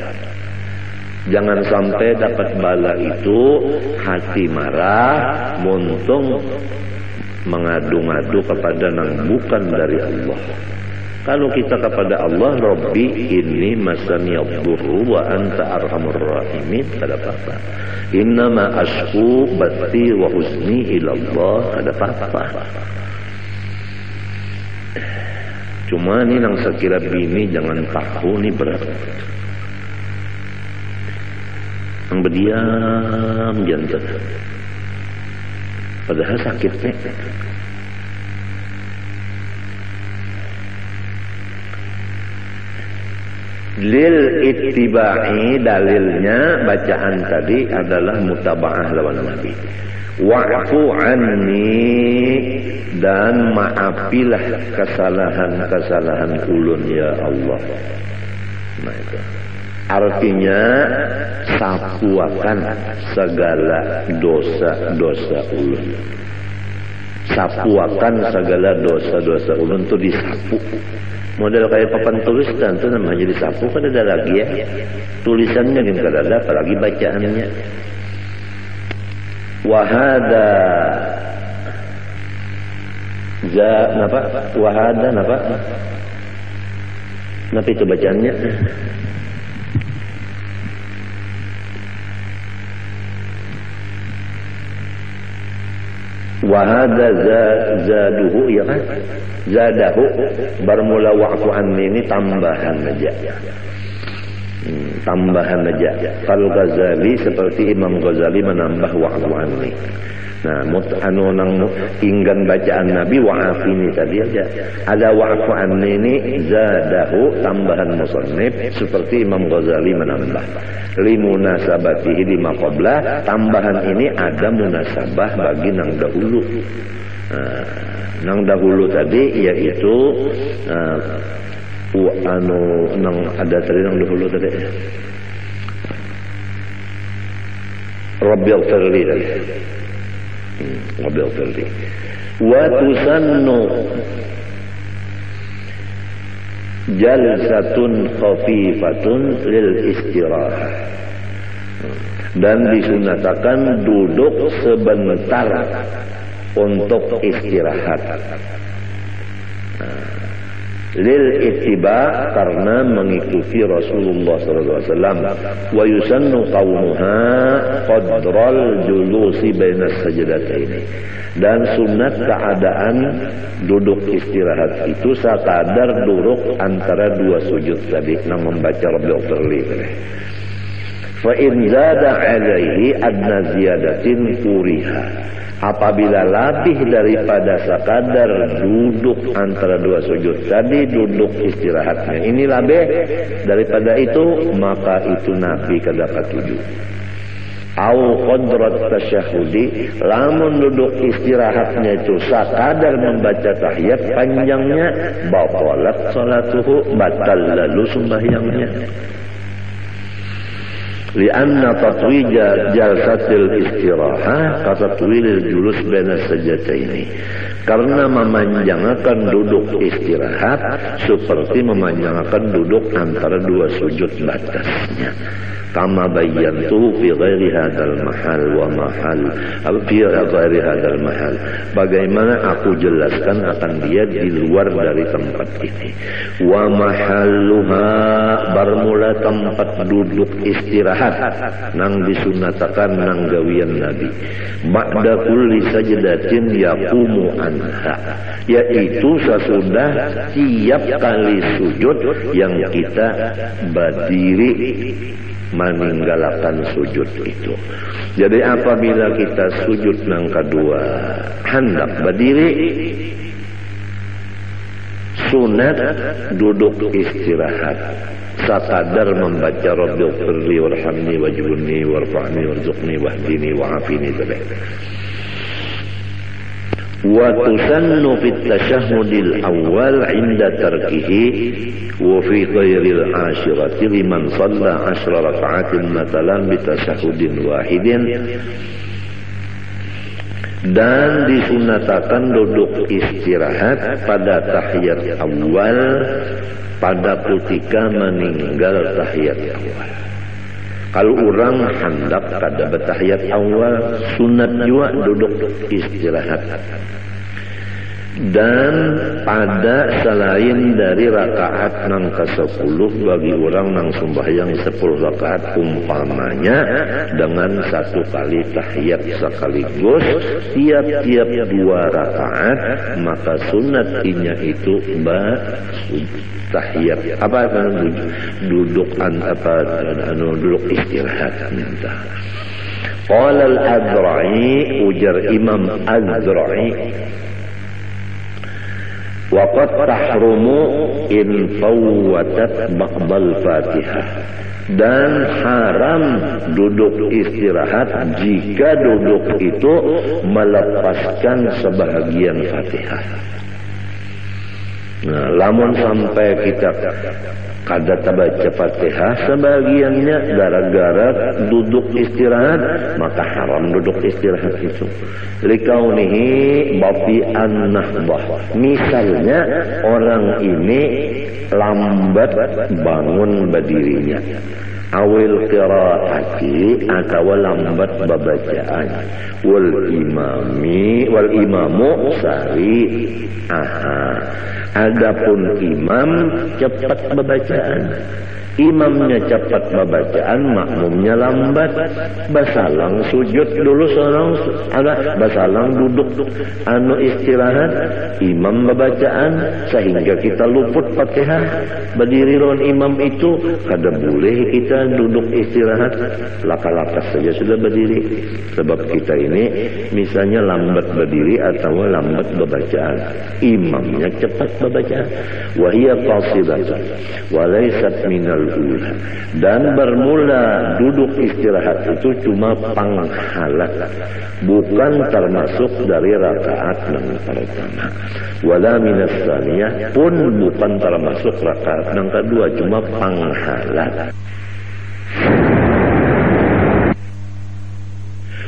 Jangan sampai dapat bala itu hati marah, muntung mengadu-ngadu kepada nang bukan dari Allah. Kalau kita kepada Allah, Rabbi inni masaniyadurru wa anta arhamur rahimin, ada apa-apa. Innama ashku bathi wa huzni ilallah, ada apa-apa. Cuma ini nang sekira bini jangan tahu ni berat. Yang berdiam jantan padahal sakitnya. Lil ittiba'i, dalilnya bacaan tadi adalah mutaba'ah lawan Nabi. Wa'fu anni, dan maafilah kesalahan-kesalahan ulun ya Allah. Nah itu artinya sapuakan segala dosa-dosa ulun. Sapuakan segala dosa-dosa ulun itu disapu. Model kayak papan tulis dan itu namanya disapu, kan ada lagi ya. Tulisannya kan kada ada, apalagi bacaannya. Wahada Wahada napa itu bacaannya? Wa hadza zaduhu, ya kan? Zadahu bermula wa'fu anni ini tambahan aja. Tambahan aja. Kalau Ghazali seperti Imam Ghazali menambah wa'fu anni. Nah, nang inggan bacaan Nabi wa'afini tadi aja. Ada wa'fu anni ini zadahu tambahan musannif seperti Imam Ghazali menambah. Limunasabatihi lima qabla, tambahan ini ada munasabah bagi nang dahulu. Nang dahulu tadi yaitu nang ada tadi nang dahulu tadi. Rabbil firli tadi. Rabbil firli. Wa tusannu jalsatun khafifatun lil istirahah, dan disunatakan duduk sebentar untuk istirahat. Lil ittiba, karena mengikuti Rasulullah SAW. Wa yusannu qawmuha qadral julusi bainas sajdataini, dan sunat keadaan duduk istirahat itu sekadar duduk antara dua sujud tadi nang membaca Rabbil firli. Fa in zada alaihi adna ziyadatin kuriha, apabila lebih daripada sekadar duduk antara dua sujud tadi, duduk istirahatnya ini lebih daripada itu, maka itu Nabi kada katuju. Au qadrat tasyahudi, lamun duduk istirahatnya itu sekadar membaca tahiyat panjangnya, batalat salatuhu, batal lalu sembahyangnya. Lianna tatwija jalsatil istirahah katatwilil julus baina sajdataini, karena memanjangkan duduk istirahat seperti memanjangkan duduk antara dua sujud batasnya. Kama bayyantu fi ghairi hadzal mahal wa mahal fi ghairi hadzal mahal, bagaimana aku jelaskan akan dia di luar dari tempat ini. Wa mahalluha, bermula tempat duduk istirahat nang disunatakan nang gawian Nabi. Ba'da kulli sajdatin yaqumu anha, yaitu sesudah tiap kali sujud yang kita berdiri meninggalkan sujud itu. Jadi apabila kita sujud nang kedua hendak berdiri, sunat duduk istirahat sekadar membaca Rabbil firli warhamni wajburni warfa'ni warzuqni wahdini wa'afini tadi. Wa tusannu fit tasyahhudil awal 'inda tarkihi wa fi ghairil ashirati liman shalla 10 raka'atin matalan bi tasyahhudin wahidin, dan disunatakan duduk istirahat pada tahiyat awal pada ketika meninggal tahiyat awal. Kalau orang hendak kada bertahiyat awal, sunat juga duduk istirahat. Dan pada selain dari rakaat nang ke-10 bagi orang nang sembahyang 10 rakaat umpamanya dengan satu kali tahiyat sekaligus tiap-tiap 2 rakaat, maka sunat inya itu tahiyat duduk duduk istirahat. Qala al-Azra'i, ujar Imam Az-Zra'i, waqad tahrumu in fawwatat ba'dal Fatihah, dan haram duduk istirahat jika duduk itu melepaskan sebahagian Fatihah. Nah, lamun sampai kita kada baca Fatihah sebagiannya gara-gara duduk istirahat, maka haram duduk istirahat itu. Likaunihi bafi'an nahbah, misalnya orang ini lambat bangun berdirinya, awil qiraati atau lambat babacaan, wal imamu sari. Adapun imam cepat bacaan, Imamnya cepat bacaan, makmumnya lambat. Basalang sujud dulu seorang, basalang duduk istirahat, imam bacaan sehingga kita luput Fatihah. Berdiri lawan imam itu kada boleh kita duduk istirahat, laka-lakas saja sudah berdiri. Sebab kita ini misalnya lambat berdiri atau lambat bacaan, imamnya cepat bacaan. Wa hiya qasidatun wa laysat minal ula. Dan bermula duduk istirahat itu cuma panghala, bukan termasuk dari rakaat yang pertama. Wala minas tsaniyah, pun bukan termasuk rakaat yang kedua, cuma panghala.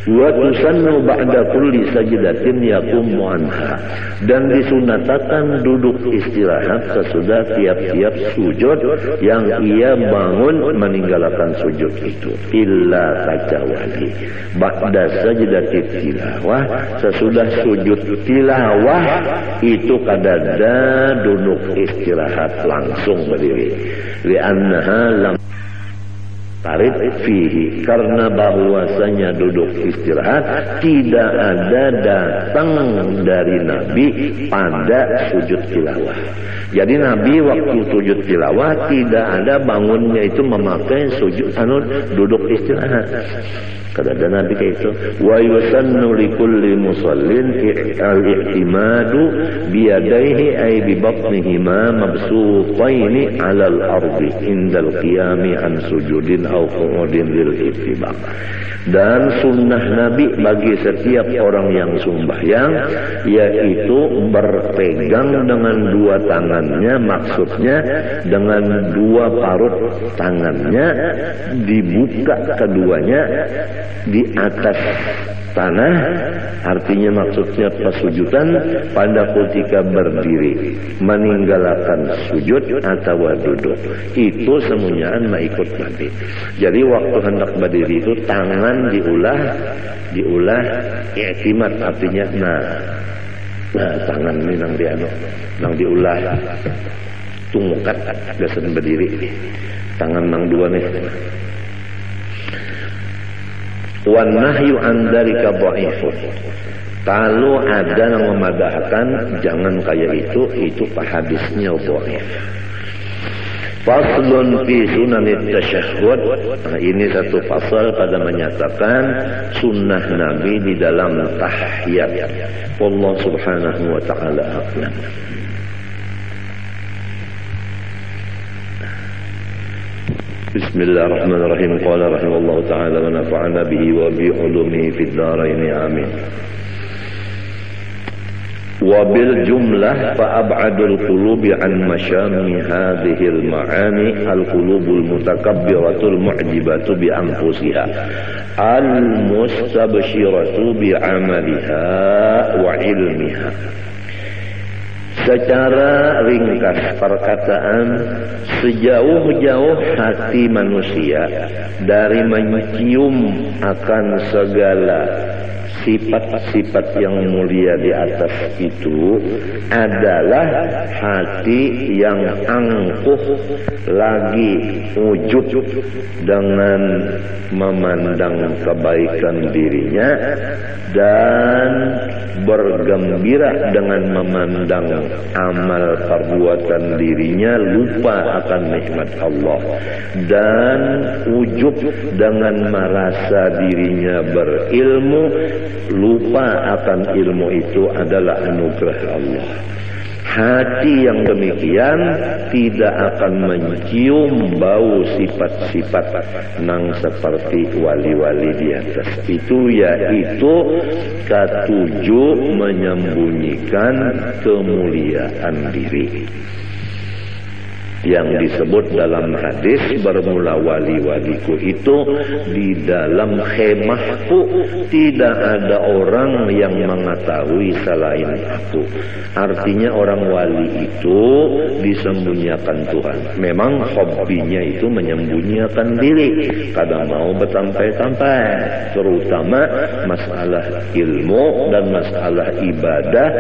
Wa tusannu ba'da kulli sajdatin yaqumu anha, dan disunatakan duduk istirahat sesudah tiap-tiap sujud yang ia bangun meninggalkan sujud itu. Illa kecuali ba'da sajdatit tilawah, sesudah sujud tilawah itu kadada duduk istirahat langsung berdiri. Li'annaha lam tarid fihi, karena bahwasanya duduk istirahat tidak ada datang dari Nabi pada sujud tilawah. Jadi Nabi waktu sujud tilawah tidak ada bangunnya itu memakai sujud duduk istirahat. Kada ada Nabi kayak itu. Wa yusannu likulli musallin al-i'timadu biyadaihi ay bi batnihima mabsutaini 'ala al-ardi indal qiyami an sujudin aw qu'udin lil ittibaq. Dan sunnah Nabi bagi setiap orang yang sembahyang yaitu berpegang dengan dua tangannya, maksudnya dengan dua parut tangannya dibuka keduanya di atas tanah, artinya maksudnya pesujudan pada ketika berdiri, meninggalkan sujud atau duduk. Itu semuanya ikut Nabi. Jadi waktu hendak berdiri itu tangan diulah i'timad, artinya nah tangan ini nang diulah tungkat gasan berdiri, tangan nang dua nih. Wan nahyu an dzalika dhaifun. Kalau ada yang memadahkan jangan kayak itu hadisnya dhaif. Faslun fi sunanit tasyahhud. Nah, ini satu pasal pada menyatakan sunnah Nabi di dalam tahiyat. Wallahu subhanahu wa ta'ala a'lam. Bismillahirrahmanirrahim. Qala rahimallahu ta'ala wa nafa'ana bihi wa bi ulumihi fid dharain amin. Wa bil jumlah fa ab'adul qulubi an masyami hadhil ma'ani al qulubul mutakabbiratul mu'jibatu bi anfusiha al mustabshiratu bi 'amaliha wa ilmiha. Secara ringkas perkataan, sejauh-jauh hati manusia dari mencium akan segala sifat-sifat yang mulia di atas itu adalah hati yang angkuh lagi ujub dengan memandang kebaikan dirinya dan bergembira dengan memandang amal perbuatan dirinya, lupa akan nikmat Allah, dan ujub dengan merasa dirinya berilmu, lupa akan ilmu itu adalah anugerah Allah. Hati yang demikian tidak akan mencium bau sifat-sifat nang seperti wali-wali di atas itu, yaitu ketujuh menyembunyikan kemuliaan diri yang disebut dalam hadis, bermula wali-waliku itu di dalam khemahku tidak ada orang yang mengetahui selain aku. Artinya orang wali itu disembunyikan Tuhan. Memang hobinya itu menyembunyikan diri, kadang mau bertampai-tampai, terutama masalah ilmu dan masalah ibadah.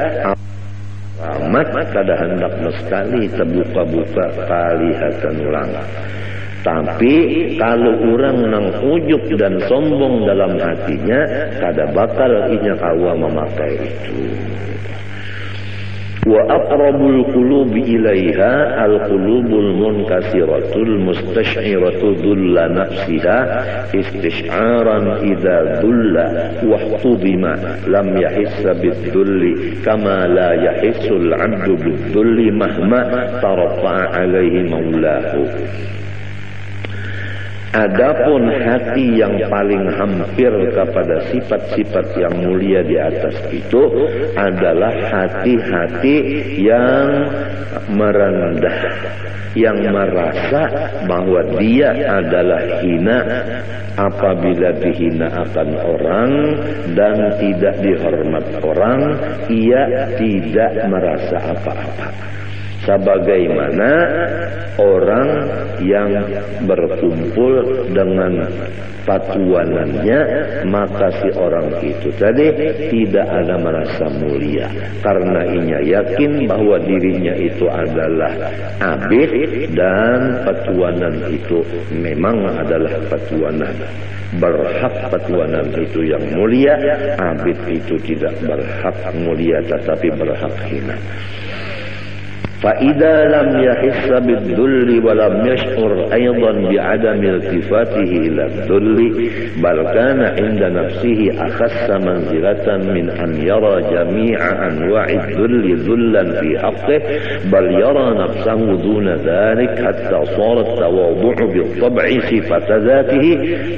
Amat kada hendak sekali terbuka-buka kalihatan ulang. Tapi kalau orang nang ujub dan sombong dalam hatinya, kada bakal inya kawa memakai itu. Wa aqrabul qulubi ilaiha al-qulubul munkasiratul mustash'iratu dhulla nafsiha istish'aran idza dhulla wa htubima lam yahissa bid-dhulli kama la yahissul 'abdu bid-dhulli mahma tarafa'a 'alaihi maulahu. Adapun hati yang paling hampir kepada sifat-sifat yang mulia di atas itu adalah hati-hati yang merendah, yang merasa bahwa dia adalah hina apabila dihina akan orang dan tidak dihormat orang, ia tidak merasa apa-apa. Sebagaimana orang yang berkumpul dengan patuanannya, maka si orang itu tadi tidak ada merasa mulia karena ia yakin bahwa dirinya itu adalah abid dan patuanan itu memang adalah patuanan berhak. Patuanan itu yang mulia, abid itu tidak berhak mulia tetapi berhak hina. فإذا لم يحس بالذل ولم يشعر أيضا بعدم التفاته إلى الذل بل كان عند نفسه أخس منزلة من أن يرى جميع أنواع الذل ذلا في حقه بل يرى نفسه دون ذلك حتى صار التواضع بالطبع صفة ذاته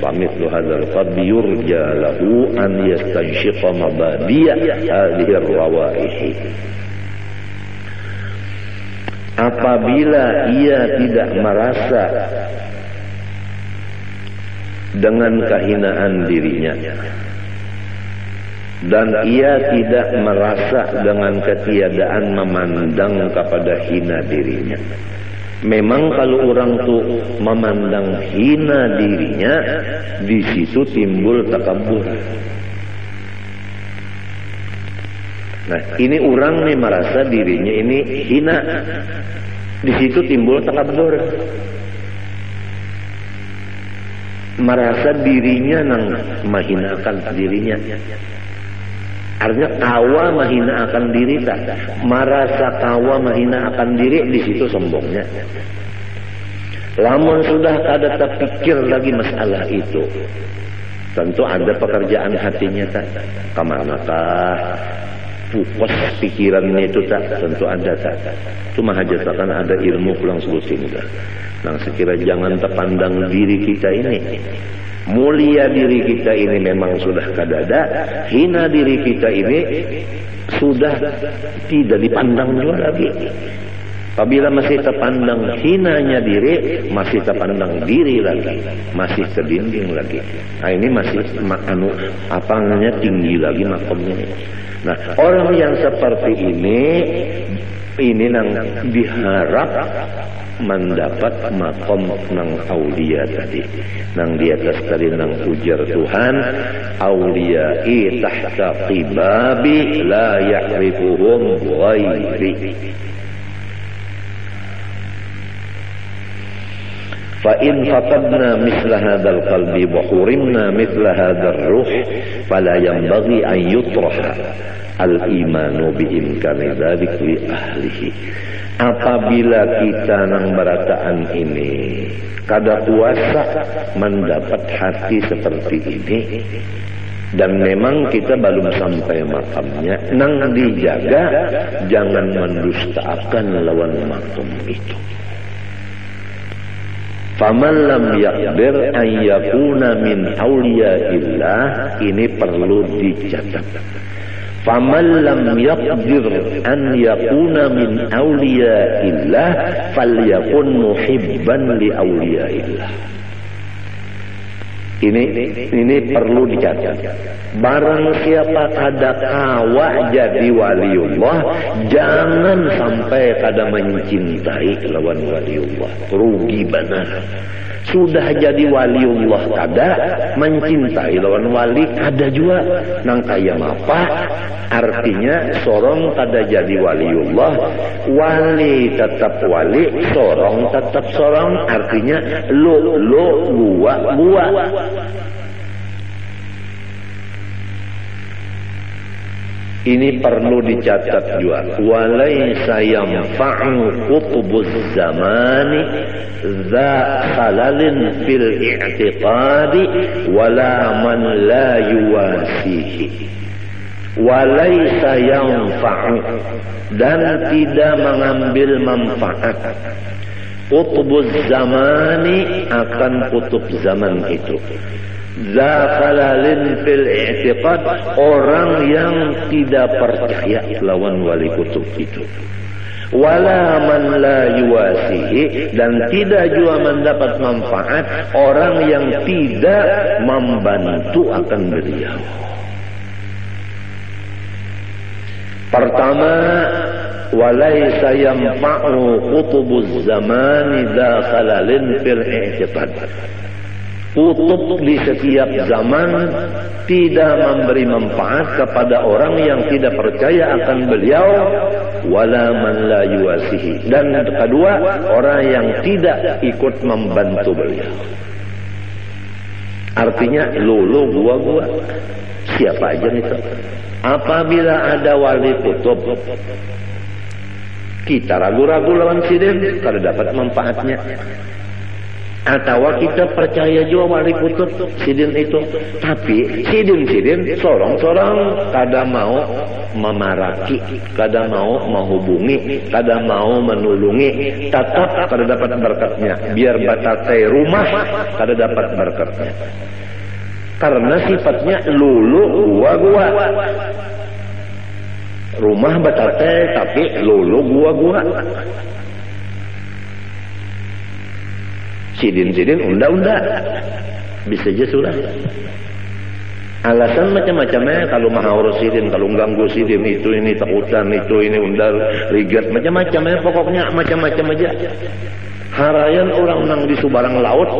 فمثل هذا القلب يرجى له أن يستنشق مبادئ هذه الروائح. Apabila ia tidak merasa dengan kehinaan dirinya dan ia tidak merasa dengan ketiadaan memandang kepada hina dirinya. Memang kalau orang tuh memandang hina dirinya, di situ timbul takabur. Nah, ini orang nih merasa dirinya ini hina. Di situ timbul takabur. Merasa dirinya nang mahinakan dirinya. Artinya kawa mahina akan diri tak. Merasa kawa mahina akan diri, di situ sombongnya. Lamun sudah kada terpikir lagi masalah itu, tentu ada pekerjaan hatinya tak. Kemanakah pukos pikirannya itu tak, tentu ada tak. Cuma hajatakan ada ilmu pulang sebutin tak. Nah, sekira jangan terpandang diri kita ini. Mulia diri kita ini memang sudah kadada, hina diri kita ini sudah tidak dipandang juga lagi. Apabila masih terpandang hinanya diri, masih terpandang diri lagi, masih terdinding lagi. Nah, ini masih apa namanya tinggi lagi makomnya. Nah, orang yang seperti ini nang diharap mendapat makom nang aulia tadi, nang di atas tadi nang ujar Tuhan, auliyai tahta qibabi la ya'rifuhum ghairi. فإن فقدنا مثل هذا القلب وحرمنا مثل هذا الروح فلا ينبغي أن يطرح الإيمان بإمكان ذلك لأهله. Apabila kita nang berataan ini kada kuasa mendapat hati seperti ini, dan memang kita belum sampai makamnya, nang dijaga jangan mendustakan lawan makam itu. Faman lam yaqdir an yakuna min awliyaillah, ini perlu dicatat. Faman lam yaqdir an yakuna min awliyaillah falyakun muhibban li awliyaillah. Ini perlu dicatat. Barang siapa kada kawa jadi waliullah, jangan sampai kada mencintai lawan waliullah. Rugi benar. Sudah jadi waliullah kada, mencintai lawan wali kada juga. Nang kaya apa? Artinya sorong kada jadi waliullah, wali tetap wali, sorong tetap sorong. Artinya lo gua. Ini perlu dicatat juga. Walaysa yanfa'u qutbuz zamani dza khalalin fil i'tiqadi wala man la yuwasihi. Walaysa yanfa'u, dan tidak mengambil manfaat qutbuz zamani, akan kutub zaman itu. Zafalalin fil i'tiqad, orang yang tidak percaya lawan wali kutub itu. Wala man la yuwasihi, dan tidak juga mendapat manfaat orang yang tidak membantu akan beliau. Pertama, walaysa yanfa'u qutubuz zamani dakhalalin fil i'tiqad. Kutub di setiap zaman tidak memberi manfaat kepada orang yang tidak percaya akan beliau, wala man la yuwasihi, dan kedua, orang yang tidak ikut membantu beliau. Artinya lulu gua siapa aja itu. Apabila ada wali kutub kita ragu-ragu lawan sidin, kada dapat manfaatnya. Atau kita percaya juga wali kutub sidin itu, tapi sidin sorong-sorong kada mau memaraki, kada mau menghubungi, kada mau menulungi, tetap kada dapat berkatnya. Biar batatai rumah kada dapat berkatnya, karena sifatnya lulu gua. Rumah batatai tapi lulu gua. Sidin unda bisa aja sudah. Alasan macam-macamnya kalau maha urus sidin, kalau ganggu sidin itu ini takutan itu ini undal rigat macam-macamnya, pokoknya macam-macam aja. Harayan orang nang di subarang laut,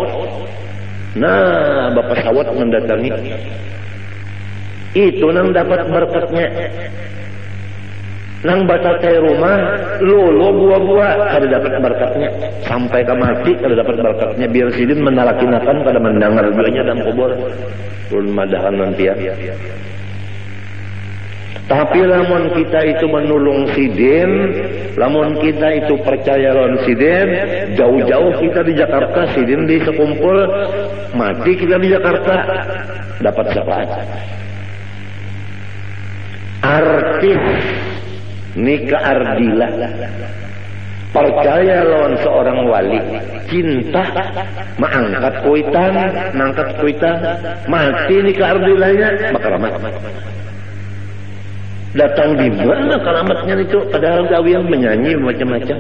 nah bapak sawat mendatangi, itu nang dapat berkatnya. Nang batatai rumah lolo gua kada dapat berkatnya, sampai ke mati kada dapat berkatnya. Biar sidin menalakinakan kada mendengar duanya dalam kubur ulun madahan nanti ya. Tapi lamun kita itu menulung sidin, lamun kita itu percaya lawan sidin, jauh-jauh kita di Jakarta, sidin di sekumpul, mati kita di Jakarta, dapat syafaat. Artis nikah ardilah, percaya lawan seorang wali, cinta, mangkat kuitan, mati nikah ardilahnya, makaramat. Datang di mana keramatnya itu? Padahal gawian menyanyi macam-macam.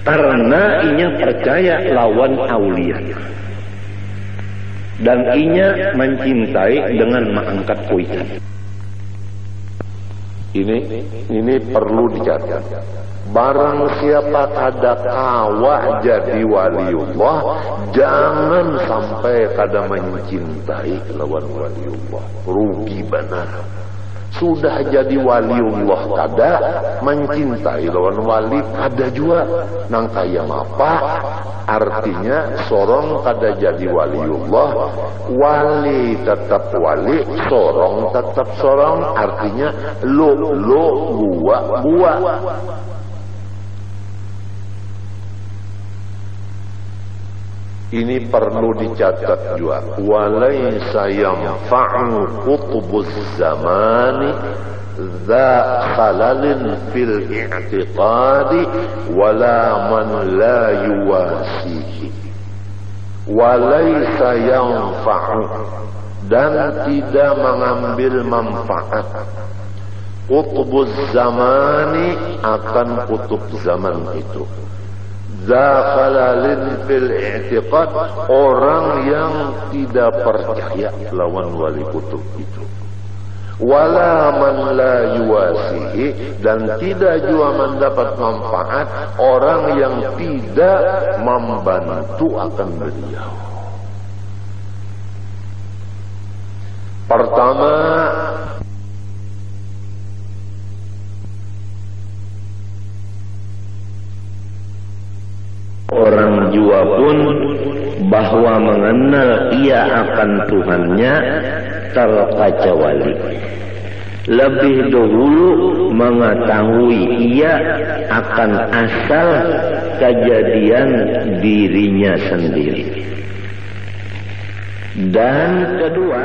Karena inya percaya lawan aulia, dan inya mencintai dengan mangkat kuitan. Ini perlu dicatat. Barang siapa kada kawa jadi waliullah, jangan sampai kada mencintai lawan waliullah. Rugi benar. Sudah jadi waliullah kada, mencintai lawan wali kada juga. Nang kaya apa? Artinya sorong kada jadi waliullah, wali tetap wali, sorong tetap sorong. Artinya lo gua. Ini perlu dicatat juga. Walaysa yanfa'u qutbuz zamani dza khalalin fil i'tiqadi wala man la yuwasihi. Walaysa yanfa'u, dan tidak mengambil manfaat qutbuz zamani, akan kutub zaman itu. Zakhalalin fil i'tiqad, orang yang tidak percaya lawan wali kutub itu. Wala man la yuwasihi, dan tidak juga mendapat manfaat orang yang tidak membantu akan beliau. Pertama, orang jua pun bahwa mengenal ia akan Tuhannya terkaca wali. Lebih dahulu mengetahui ia akan asal kejadian dirinya sendiri. Dan kedua,